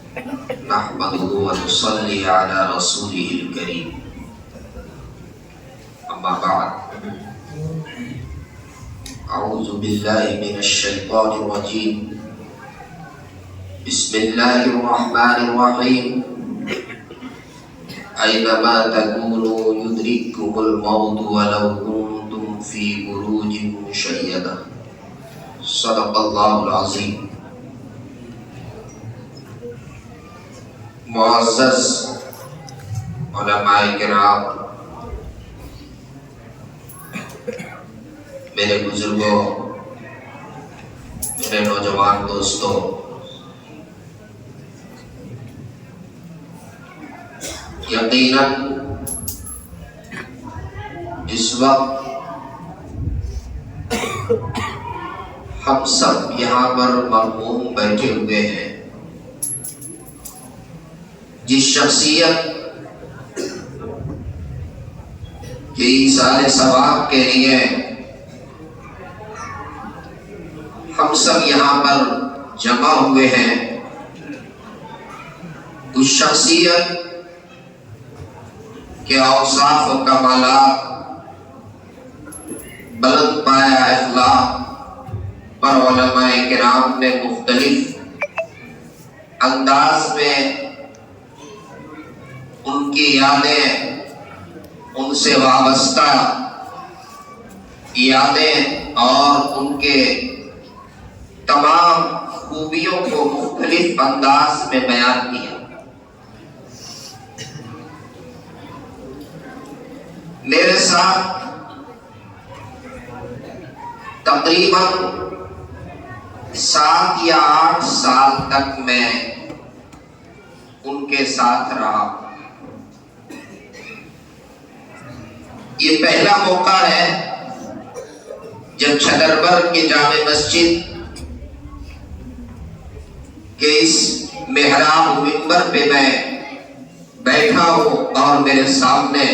نحمده ونصلي على رسوله الكريم أما بعد أعوذ بالله من الشيطان الرجيم بسم الله الرحمن الرحيم أينما تكونوا يدرككم الموت ولو كنتم في بروج مشيدة صدق الله العظيم. معزز علماء کرام، میرے بزرگوں، میرے نوجوان دوستوں، یقیناً اس وقت ہم سب یہاں پر مغموم بیٹھے ہوئے ہیں جس شخصیت کے ایصال ثواب کے لیے ہم سب یہاں پر جمع ہوئے ہیں، اس شخصیت کے اوصاف و کمالات، بلند پایہ اخلاق پر علماء کرام نے مختلف انداز میں ان کی یادیں، ان سے وابستہ یادیں اور ان کے تمام خوبیوں کو مختلف انداز میں بیان کیا۔ میرے ساتھ تقریباً 7 یا 8 سال تک میں ان کے ساتھ رہا۔ یہ پہلا موقع ہے جب چھتربر کی جامع مسجد کے اس محراب منبر پہ میں بیٹھا ہوں اور میرے سامنے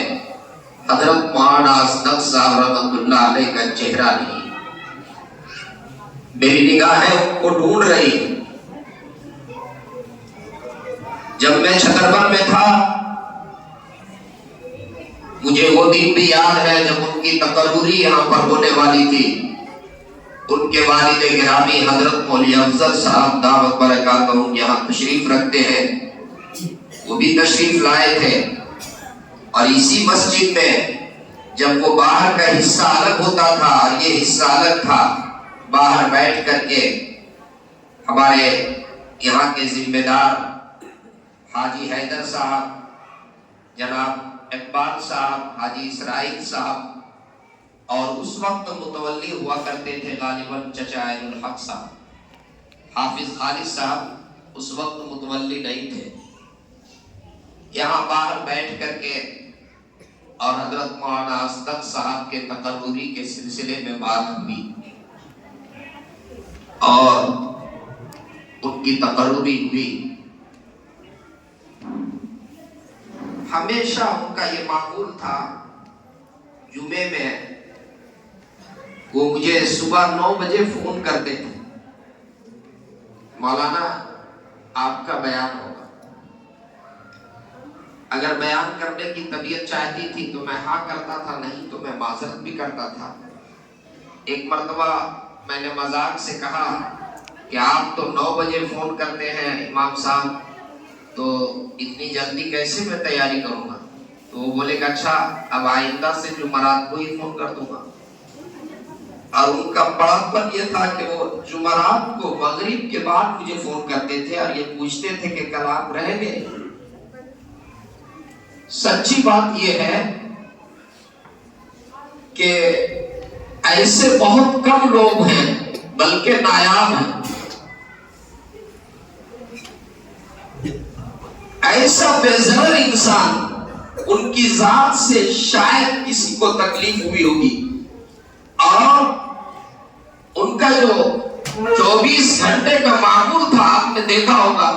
حضرت مولانا اسدق صاحب رحمۃ اللہ علیہ کا چہرہ نہیں، میری نگاہیں ان کو ڈھونڈ رہی۔ جب میں چھتربر میں تھا، مجھے وہ دن بھی یاد ہے جب ان کی تقرری یہاں پر ہونے والی تھی۔ ان کے والد گرامی حضرت مولوی افضل صاحب دعوت برکاتہم یہاں تشریف رکھتے ہیں، وہ بھی تشریف لائے تھے، اور اسی مسجد میں جب وہ باہر کا حصہ الگ ہوتا تھا اور یہ حصہ الگ تھا، باہر بیٹھ کر کے ہمارے یہاں کے ذمہ دار حاجی حیدر صاحب، جناب اقبال صاحب، حاجی اسرائیل صاحب، اور اس وقت متولی ہوا کرتے تھے غالباً چچا عید الحق صاحب، حافظ خالد صاحب اس وقت متولی نہیں تھے، یہاں باہر بیٹھ کر کے اور حضرت مولانا اسدق صاحب کے تقرری کے سلسلے میں بات ہوئی اور ان کی تقرری ہوئی۔ ہمیشہ ان کا یہ معمول تھا، جمعے میں وہ مجھے صبح 9 بجے فون کرتے تھے، مولانا آپ کا بیان ہوگا۔ اگر بیان کرنے کی طبیعت چاہتی تھی تو میں ہاں کرتا تھا، نہیں تو میں معذرت بھی کرتا تھا۔ ایک مرتبہ میں نے مذاق سے کہا کہ آپ تو 9 بجے فون کرتے ہیں امام صاحب، تو اتنی جلدی کیسے میں تیاری کروں گا؟ تو وہ بولے کہ اچھا اب آئندہ سے جمعرات کو ہی فون کر دوں گا۔ اور ان کا بڑا پن یہ تھا کہ وہ جمعرات کو مغرب کے بعد مجھے فون کرتے تھے اور یہ پوچھتے تھے کہ کل آپ رہیں گے؟ سچی بات یہ ہے کہ ایسے بہت کم لوگ ہیں، بلکہ نایاب ہیں، ایسا بے ضرر انسان، ان کی ذات سے شاید کسی کو تکلیف ہوئی ہوگی، اور ان کا جو 24 گھنٹے کا معمول تھا آپ نے دیکھا ہوگا،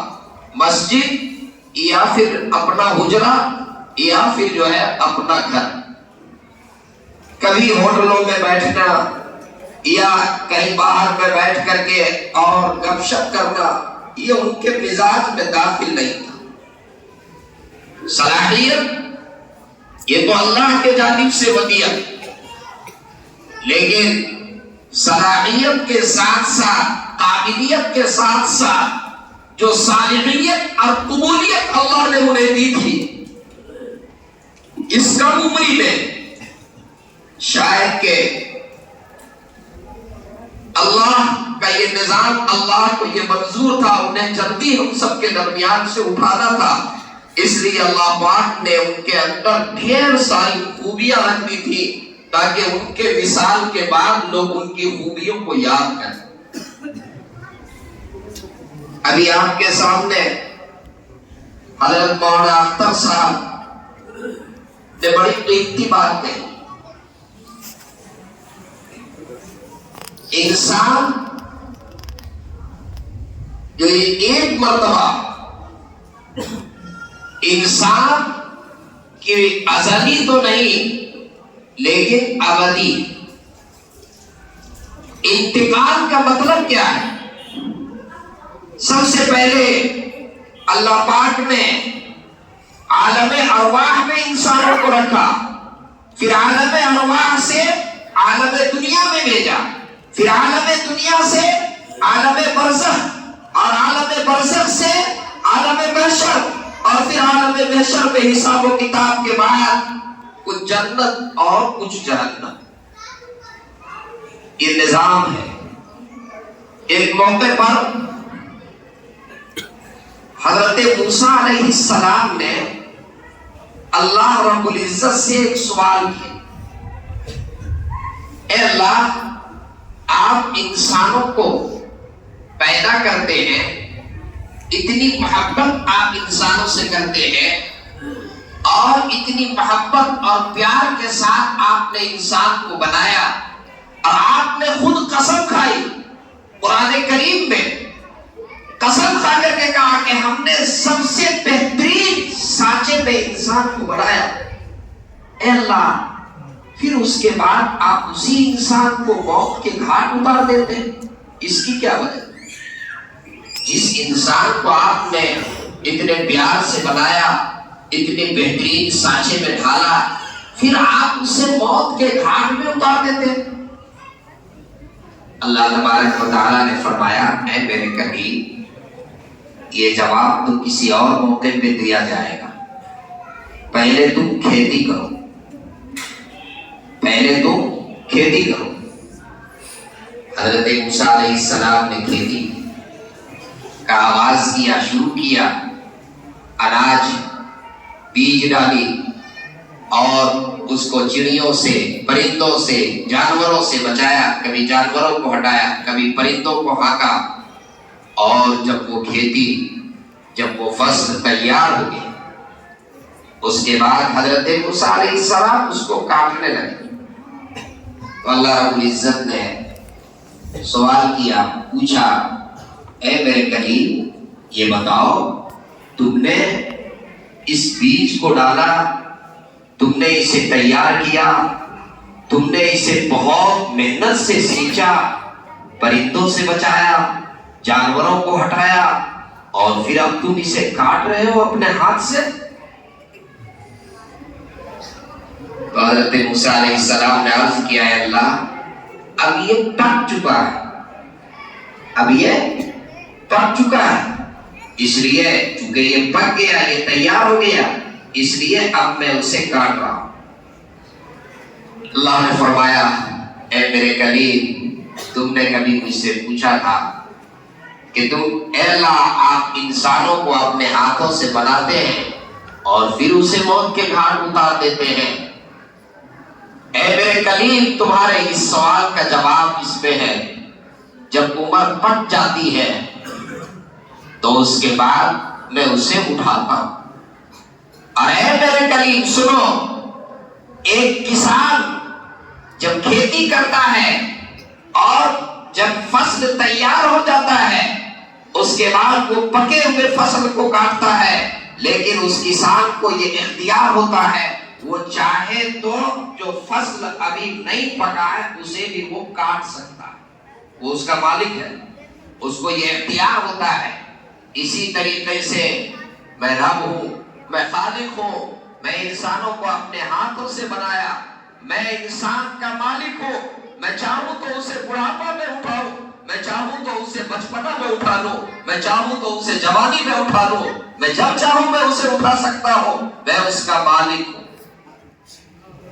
مسجد یا پھر اپنا حجرہ یا پھر جو ہے اپنا گھر، کبھی ہوٹلوں میں بیٹھنا یا کہیں باہر میں بیٹھ کر کے اور گپ شپ کرنا، یہ ان کے مزاج میں داخل نہیں تھا۔ صلاحیت یہ تو اللہ کے جانب سے ودیعت، لیکن صلاحیت کے ساتھ ساتھ، قابلیت کے ساتھ ساتھ جو صالحیت اور قبولیت اللہ نے انہیں دی تھی، اس کم عمری میں شاید کہ اللہ کا یہ نظام، اللہ کو یہ منظور تھا انہیں جلدی ہم سب کے درمیان سے اٹھانا تھا، اس لیے اللہ پاک نے ان کے اندر ڈھیر ساری خوبیاں رکھ دی تھی تاکہ ان کے وصال کے بعد لوگ ان کی خوبیوں کو یاد کریں۔ ابھی آپ کے سامنے حضرت مولانا اختر صاحب نے بڑی قیمتی بات کہی۔ انسان جو ایک مرتبہ انسان کی ازلی تو نہیں لیکن ابدی، انتقال کا مطلب کیا ہے؟ سب سے پہلے اللہ پاک نے عالم ارواح میں انسانوں کو رکھا، پھر عالم ارواح سے عالم دنیا میں بھیجا، پھر عالم دنیا سے عالم برزخ، اور عالم برزخ سے عالم محشر، اور پھر عالم محشر میں حساب و کتاب کے بعد کچھ جنت اور کچھ جہنم۔ یہ نظام ہے۔ ایک موقع پر حضرت موسیٰ علیہ السلام نے اللہ رب العزت سے ایک سوال کیا، اے اللہ، آپ انسانوں کو پیدا کرتے ہیں، اتنی محبت آپ انسانوں سے کرتے ہیں، اور اتنی محبت اور پیار کے ساتھ آپ نے انسان کو بنایا، اور آپ نے خود قسم کھائی قرآن کریم میں، قسم کھا کر کے کہا کہ ہم نے سب سے بہترین سانچے میں انسان کو بنایا۔ اے اللہ، پھر اس کے بعد آپ اسی انسان کو موت کے گھاٹ اتار دیتے ہیں، اس کی کیا وجہ؟ جس انسان کو آپ نے اتنے پیار سے بنایا، اتنے بہترین سانچے میں ڈھالا، پھر آپ اسے موت کے گھاٹ میں اتار دیتے ہیں۔ اللہ تبارک و تعالیٰ نے فرمایا، اے میرے کبھی، یہ جواب تو کسی اور موقع پہ دیا جائے گا، پہلے تم کھیتی کرو، پہلے تم کھیتی کرو۔ حضرت موسیٰ علیہ السلام نے کھیتی کا آغاز کیا، شروع کیا، اناج بیج ڈالی، اور اس کو چڑیوں سے، پرندوں سے، جانوروں سے بچایا، کبھی جانوروں کو ہٹایا، کبھی پرندوں کو ہانکا، اور جب وہ کھیتی، جب وہ فصل تیار ہو گئی، اس کے بعد حضرت موسیٰ علیہ السلام اس کو کاٹنے لگے، تو اللہ رب العزت نے سوال کیا، پوچھا، اے میرے کلیم، یہ بتاؤ، تم نے اس بیج کو ڈالا، تم نے اسے تیار کیا، تم نے اسے بہت محنت سے سینچا، پرندوں سے بچایا، جانوروں کو ہٹایا، اور پھر اب تم اسے کاٹ رہے ہو اپنے ہاتھ سے؟ تو حضرت موسیٰ علیہ السلام نے عرض کیا، اے اللہ، اب یہ پک چکا ہے، اب یہ پک چکا ہے، اس لیے چونکہ یہ پک گیا، یہ تیار ہو گیا، اس لیے اب میں اسے کاٹ رہا ہوں۔ اللہ نے فرمایا، اے میرے کلیم، تم نے کبھی مجھ سے پوچھا تھا کہ اے اللہ، آپ انسانوں کو اپنے ہاتھوں سے بناتے ہیں اور پھر اسے موت کے گھاٹ اتار دیتے ہیں؟ اے میرے کلیم، تمہارے اس سوال کا جواب اس میں ہے، جب عمر پٹ جاتی ہے تو اس کے بعد میں اسے اٹھاتا ہوں۔ اور اے میرے کلیم سنو، ایک کسان جب کھیتی کرتا ہے اور جب فصل تیار ہو جاتا ہے، اس کے بعد وہ پکے ہوئے فصل کو کاٹتا ہے، لیکن اس کسان کو یہ اختیار ہوتا ہے، وہ چاہے تو جو فصل ابھی نہیں پکا ہے اسے بھی وہ کاٹ سکتا ہے، وہ اس کا مالک ہے، اس کو یہ اختیار ہوتا ہے۔ اسی طریقے سے میں رب ہوں، میں خالق ہوں، میں انسانوں کو اپنے ہاتھوں سے بنایا، میں انسان کا مالک ہوں، میں چاہوں تو اسے بڑھاپا میں اٹھاؤں، میں چاہوں تو اسے بچپنا میں اٹھا لوں، میں چاہوں تو اسے جوانی میں اٹھا لوں، میں جب چاہوں میں اسے اٹھا سکتا ہوں، میں اس کا مالک ہوں،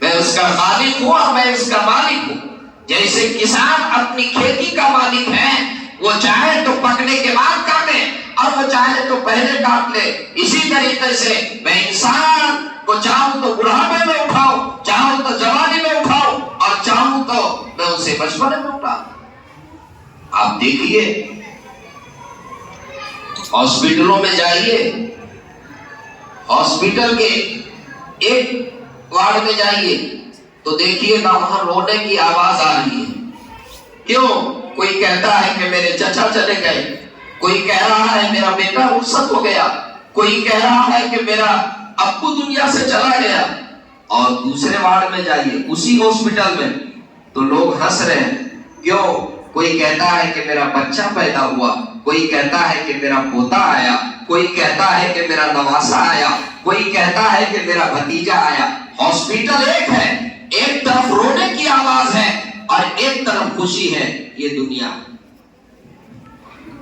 میں اس کا خالق ہوں اور میں اس کا مالک ہوں۔ جیسے کسان اپنی کھیتی کا مالک ہے، وہ چاہے تو پکنے کے بعد کاٹے اور وہ چاہے تو پہلے کاٹ لے، اسی طریقے سے میں انسان کو چاہوں تو بڑھاپے میں اٹھاؤں، چاہوں تو جوانی میں اٹھاؤں اور چاہوں تو میں اسے بچپنے میں اٹھاؤں۔ آپ دیکھیے ہاسپٹلوں میں جائیے، ہاسپٹل کے ایک وارڈ میں جائیے تو دیکھیے نا وہاں رونے کی آواز آ رہی ہے۔ کیوں؟ کوئی کہتا ہے کہ میرے چچا چلے گئے، کوئی کہہ رہا ہے میرا بیٹا رخصت ہو گیا، کوئی کہہ رہا ہے کہ میرا ابو دنیا سے چلا گیا۔ اور دوسرے وارڈ میں جائیے اسی ہاسپٹل میں تو لوگ ہنس رہے ہیں۔ کیوں؟ کوئی کہتا ہے کہ میرا بچہ پیدا ہوا، کوئی کہتا ہے کہ میرا پوتا آیا، کوئی کہتا ہے کہ میرا نواسا آیا، کوئی کہتا ہے کہ میرا بھتیجا آیا۔ ہاسپٹل ایک ہے، ایک طرف رونے کی آواز ہے اور ایک طرف خوشی ہے۔ یہ دنیا،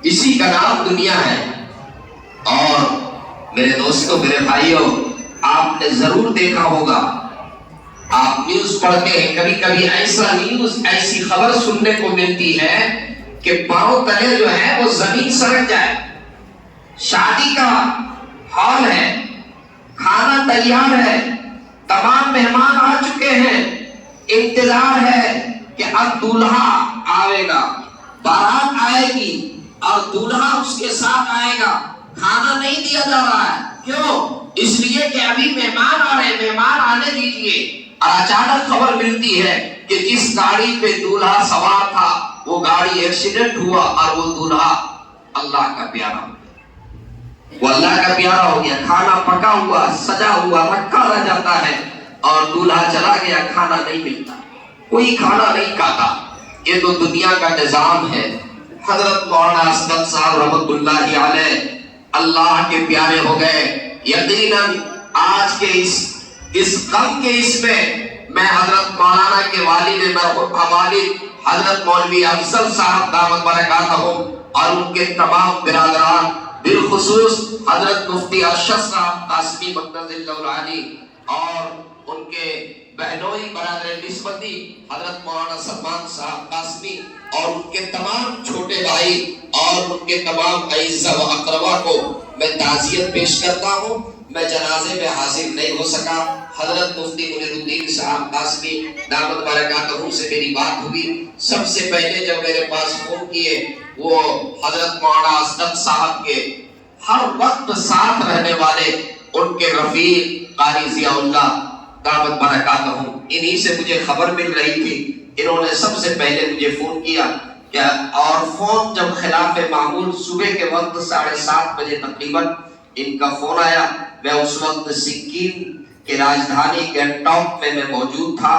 اسی کا نام دنیا ہے۔ اور میرے دوستوں، میرے بھائیوں، آپ نے ضرور دیکھا ہوگا، آپ نیوز پڑھتے ہیں، کبھی کبھی ایسا نیوز، ایسی خبر سننے کو ملتی ہے کہ پاؤں تلے جو ہے وہ زمین سرک جائے۔ شادی کا ہال ہے، کھانا تیار ہے، تمام مہمان آ چکے ہیں، انتظار ہے کہ اب دولہا آئے گا، بارات آئے گی اور دولہا اس کے ساتھ آئے گا۔ کھانا نہیں دیا جا رہا ہے، کیوں؟ اس لیے کہ ابھی مہمان آ رہے ہیں، مہمان آنے دیجیے۔ اور اچانک خبر ملتی ہے کہ جس گاڑی پہ دولہا سوار تھا وہ گاڑی ایکسیڈنٹ ہوا اور وہ دولہا اللہ کا پیارا ہو گیا، وہ اللہ کا پیارا ہو گیا۔ کھانا پکا ہوا، سجا ہوا رکھا رہ جاتا ہے اور دولہا چلا گیا، کھانا نہیں ملتا، کوئی کھانا نہیں کھاتا۔ یہ تو دنیا کا نظام ہے۔ حضرت مولانا اسد صاحب رحمۃ اللہ علیہ اللہ کے پیارے ہو گئے۔ یقیناً آج کے اس غم کے اس میں حضرت مولانا کے والد مرحوم والد حضرت مولوی افضل صاحب دامت برکاتہم اور ان کے تمام برادران، بالخصوص حضرت مفتی ارشد صاحب قاسمی مقدس اللہ العالی اور ان کے بہنوئی برادر نسبتی حضرت مولانا سلمان صاحب قاسمی اور ان کے تمام چھوٹے بھائی اور ان کے تمام اعزاء و اقربا کو میں تعزیت پیش کرتا ہوں۔ میں جنازے میں حاضر نہیں ہو سکا۔ حضرت مفتی منیر الدین صاحب قاسمی دامت برکاتہم سے میری بات ہوئی، سب سے پہلے جب میرے پاس فون کیے وہ حضرت مولانا اسد صاحب کے ہر وقت ساتھ رہنے والے ان کے رفیق قاری ضیاء اللہ دامت برکاتہم، انہی سے مجھے خبر مل رہی تھی۔ انہوں نے سب سے پہلے مجھے فون کیا اور فون جب خلاف معمول صبح کے وقت 7:30 بجے تقریباً ان کا فون آیا۔ میں اس وقت سکم کے راجدھانی گینگٹاک میں موجود تھا۔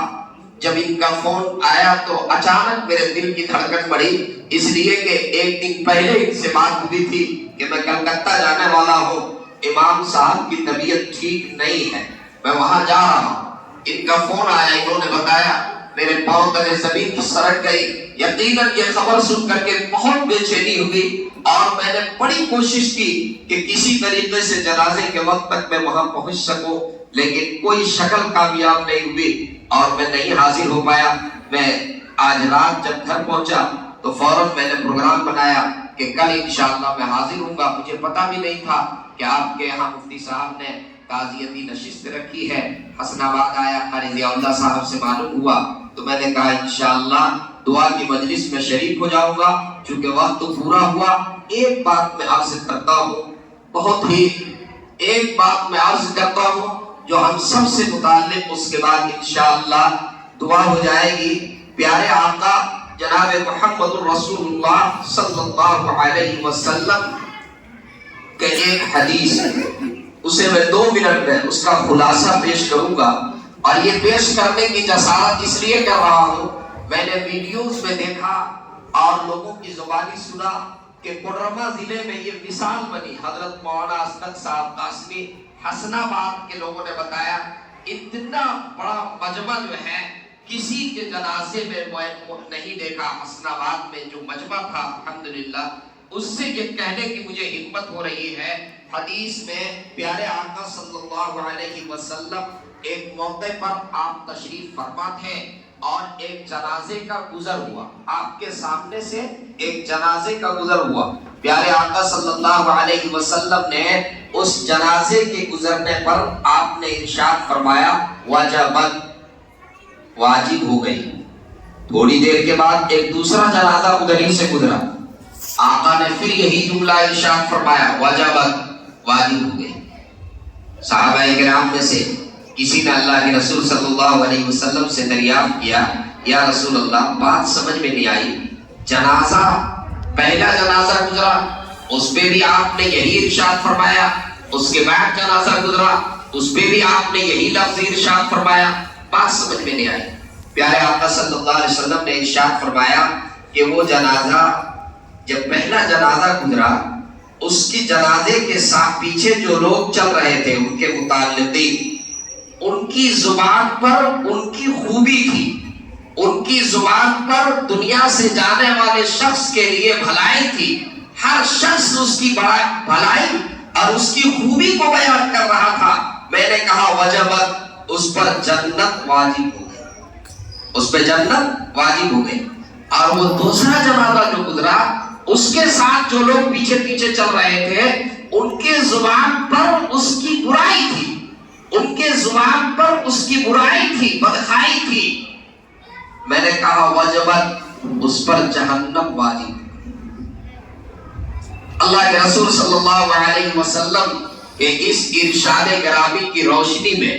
جب ان کا فون آیا تو اچانک میرے دل کی دھڑکن بڑھی، اس لیے کہ ایک دن پہلے ان سے بات ہوئی تھی کہ میں کلکتہ جانے والا ہوں، امام صاحب کی طبیعت ٹھیک نہیں ہے، میں وہاں جا رہا ہوں۔ ان کا فون آیا، انہوں نے بتایا میرے پاؤں تلے زمین سرک گئی۔ یقیناً یہ خبر سن کر کے بہت بے چینی ہوئی اور میں نے بڑی کوشش کی کہ کسی طریقے سے جنازے کے وقت تک میں وہاں پہنچ سکوں، لیکن کوئی شکل کامیاب نہیں ہوئی اور میں نہیں حاضر ہو پایا۔ میں آج رات جب گھر پہنچا تو فوراً میں نے پروگرام بنایا کہ کل انشاءاللہ میں حاضر ہوں گا۔ مجھے پتہ بھی نہیں تھا کہ آپ کے یہاں مفتی صاحب نے تعزیتی نشست رکھی ہے۔ حسن آباد آیا، قاری ضیاء اللہ صاحب سے معلوم ہوا تو میں نے کہا انشاءاللہ دعا کی مجلس میں شریک ہو جاؤں گا۔ چونکہ وقت پورا ہوا، ایک بات میں عرض کرتا ہوں، ایک بات میں عرض کرتا ہوں جو ہم سب سے متعلق، اس کے بعد انشاءاللہ دعا ہو جائے گی۔ پیارے آقا جناب محمد الرسول اللہ صلی اللہ علیہ وسلم کے ایک حدیث ہے، اسے میں 2 منٹ میں اس کا خلاصہ پیش کروں گا۔ اور یہ پیش کرنے کی جسارت اس لیے کر رہا ہوں، میں نے ویڈیوز میں دیکھا اور لوگوں کی زبانی سنا کہ کوڈرما ضلع میں یہ مثال بنی. حضرت مولانا اسدق صاحب قاسمی حسن آباد کے لوگوں نے بتایا اتنا بڑا مجمع جو ہے کسی کے جنازے میں نہیں دیکھا. حسن آباد میں جو مجمع تھا الحمدللہ اس سے یہ کہنے کی مجھے ہمت ہو رہی ہے. حدیث میں پیارے آقا صلی اللہ علیہ وسلم ایک موقع پر آپ تشریف فرما تھے اور ایک جنازے کا گزر ہوا. آپ کے سامنے سے ایک جنازے کا گزر ہوا. پیارے آقا صلی اللہ علیہ وسلم نے اس جنازے کے گزرنے پر آپ نے ارشاد فرمایا وجبت، واجب ہو گئی. تھوڑی دیر کے بعد ایک دوسرا جنازہ ادھر ہی سے گزرا. آقا نے پھر یہی جملہ ارشاد فرمایا وجبت، واجب ہو گئی. صحابہ کرام میں سے کسی نے اللہ کے رسول صلی اللہ علیہ وسلم سے دریافت کیا یا رسول اللہ بات سمجھ میں نہیں آئی، جنازہ پہلا جنازہ گزرا اس پہ بھی آپ نے یہی ارشاد فرمایا، اس کے بعد جنازہ گزرا اس پہ بھی آپ نے یہی لفظ ارشاد فرمایا، بات سمجھ میں نہیں آئی. پیارے آقا صلی اللہ علیہ وسلم نے ارشاد فرمایا کہ وہ جنازہ جب پہلا جنازہ گزرا اس کی جنازے کے ساتھ پیچھے جو لوگ چل رہے تھے ان کے متعلقین، ان کی زبان پر ان کی خوبی تھی، ان کی زبان پر دنیا سے جانے والے شخص کے لیے بھلائی تھی. ہر شخص اس کی بھلائی اور اس کی خوبی کو بیان کر رہا تھا. میں نے کہا وجبت، اس پر جنت واجب ہو گئی، اس پہ جنت واجب ہو گئی. اور وہ دوسرا جنازہ جو گزرا اس کے ساتھ جو لوگ پیچھے پیچھے چل رہے تھے ان کے زبان پر اس کی برائی تھی، ان کے زبان پر اس کی برائی تھی، بدخائی تھی. میں نے کہا وجبت، اس پر جہنم واجب. اللہ کے رسول صلی اللہ علیہ وسلم کے اس ارشاد گرامی کی روشنی میں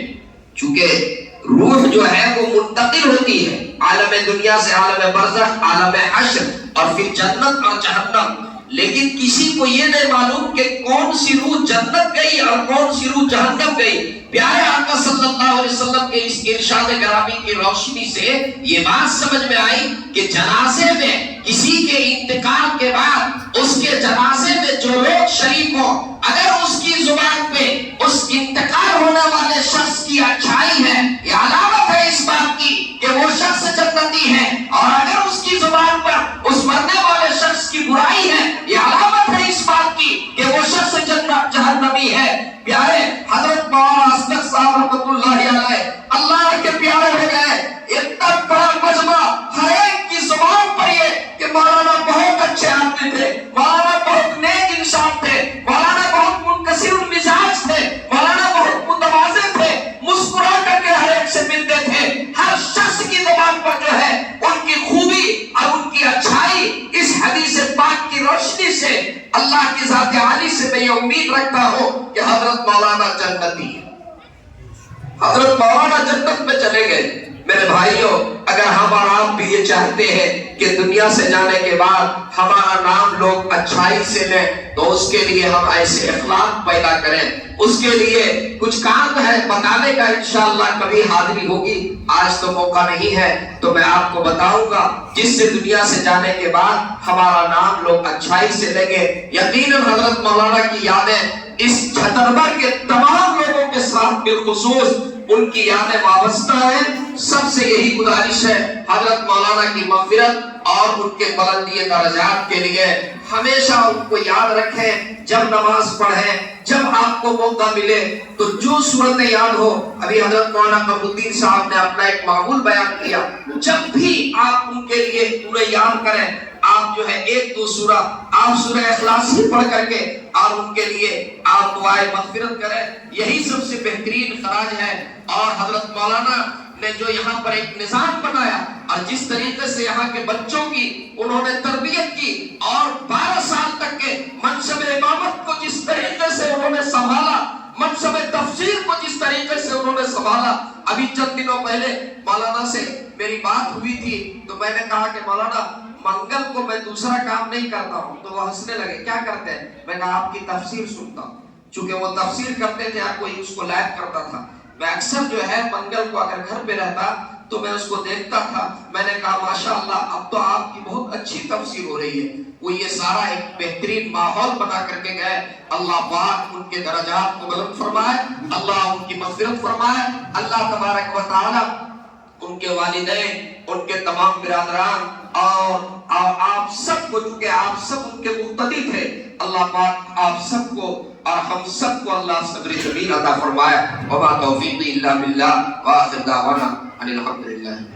چونکہ روح جو ہے وہ منتقل ہوتی ہے عالم دنیا سے عالم برزخ، عالم حشر اور پھر جنت اور جہنم، لیکن کسی کو یہ نہیں معلوم کہ کون سی روح جنت گئی اور کون سی روح جہنم گئی. پیارے آقا صلی اللہ علیہ وسلم کے اس ارشاد گرامی کی روشنی سے یہ بات سمجھ میں آئی کہ جنازے میں کسی کے انتقال کے بعد اس کے جنازے میں جو لوگ شریک ہوں اگر اس کی زبان پہ اس انتقال ہونے والے شخص کی اچھائی ہے یہ علامت ہے اس بات کی کہ وہ شخص جنتی ہے، اور اگر اس کی زبان پر اس مرنے والے شخص کی برائی ہے یہ علامت ہے اس بات کی کہ وہ شخص جہنمی ہے. پیارے حضرت مولانا اسدق صاحب رحمۃ اللہ علیہ اللہ کے پیارے ہو گئے. اتنا بڑا مجمع ہر ایک کی زبان پر یہ کہ مولانا بہت اچھے آدمی تھے، مولانا بہت نیک انسان تھے، مولانا بہت منکسر المزاج تھے، مولانا بہت متواضع تھے، مسکرا کر کے ہر ایک سے ملتے تھے. ہر شخص کی زبان پر جو ہے ان کی خوبی اور ان کی اچھائی اس حدیث پاک کی روشنی سے اللہ کی ذات عالی سے میں یہ امید رکھتا ہوں کہ حضرت مولانا جنتی ہے، حضرت مولانا جنت میں چلے گئے. میرے بھائیوں اگر ہم اور آپ بھی یہ چاہتے ہیں کہ دنیا سے جانے کے بعد ہمارا نام لوگ اچھائی سے لیں تو اس کے لیے ہم ایسے اخلاق پیدا کریں. اس کے لیے کچھ کام ہے بتانے کا، انشاءاللہ کبھی حاضری ہوگی، آج تو موقع نہیں ہے تو میں آپ کو بتاؤں گا جس سے دنیا سے جانے کے بعد ہمارا نام لوگ اچھائی سے لیں گے. یقیناً حضرت مولانا کی یادیں اس چھتربر کے تمام لوگوں کے ساتھ بالخصوص ان کی یادیں وابستہ ہیں. سب سے یہی گزارش ہے حضرت مولانا کی مغفرت اور ان کے بلندی درجات کے لیے ہمیشہ ان کو یاد رکھیں. جب نماز پڑھیں، جب آپ کو موقع ملے تو جو صورتیں یاد ہو، ابھی حضرت مولانا قمر الدین صاحب نے اپنا ایک معمول بیان کیا، جب بھی آپ ان کے لیے انہیں یاد کریں آپ جو ہے ایک دو سورہ آپ سورہ اخلاص ہی پڑھ کر کے اور ان کے لیے آپ دعائے مغفرت کریں، یہی سب سے بہترین خراج ہے. اور حضرت مولانا نے جو یہاں پر ایک نظام بنایا اور جس طریقے سے یہاں کے بچوں کی انہوں نے تربیت کی اور 12 سال تک کے منصب امامت کو جس طریقے سے انہوں نے سنبھالا، منصب تفسیر کو جس طریقے سے انہوں نے سنبھالا. ابھی چند دنوں پہلے مولانا سے میری بات ہوئی تھی تو میں نے کہا کہ مولانا منگل کو میں دوسرا کام نہیں کرتا ہوں، تو وہ ہنسنے لگے. کیا کرتے ہیں؟ میں کہا آپ کی تفسیر سنتا ہوں. چونکہ وہ تفسیر کرتے تھے اور کوئی اس کو لائب کرتا تھا. میں اکثر جو ہے منگل کو اگر گھر پہ رہتا تو میں اس کو دیکھتا تھا، میں نے کہا ماشاءاللہ اب تو آپ کی بہت اچھی تفسیر ہو رہی ہے۔ وہ یہ سارا ایک بہترین ماحول بنا کر کے گئے۔ اللہ پاک ان کے درجات کو بلند فرمائے، اللہ ان کی مغفرت فرمائے، اللہ تبارک و تعالی ان کے والدین، ان کے تمام برادران اور آپ سب کو، چونکہ آپ سب ان کے مقتدی تھے، اللہ پاک آپ سب کو اور ہم سب کو اللہ صبر جمیل عطا فرمائے۔ وما توفیقی الا باللہ، وآخر دعوانا ان الحمدللہ۔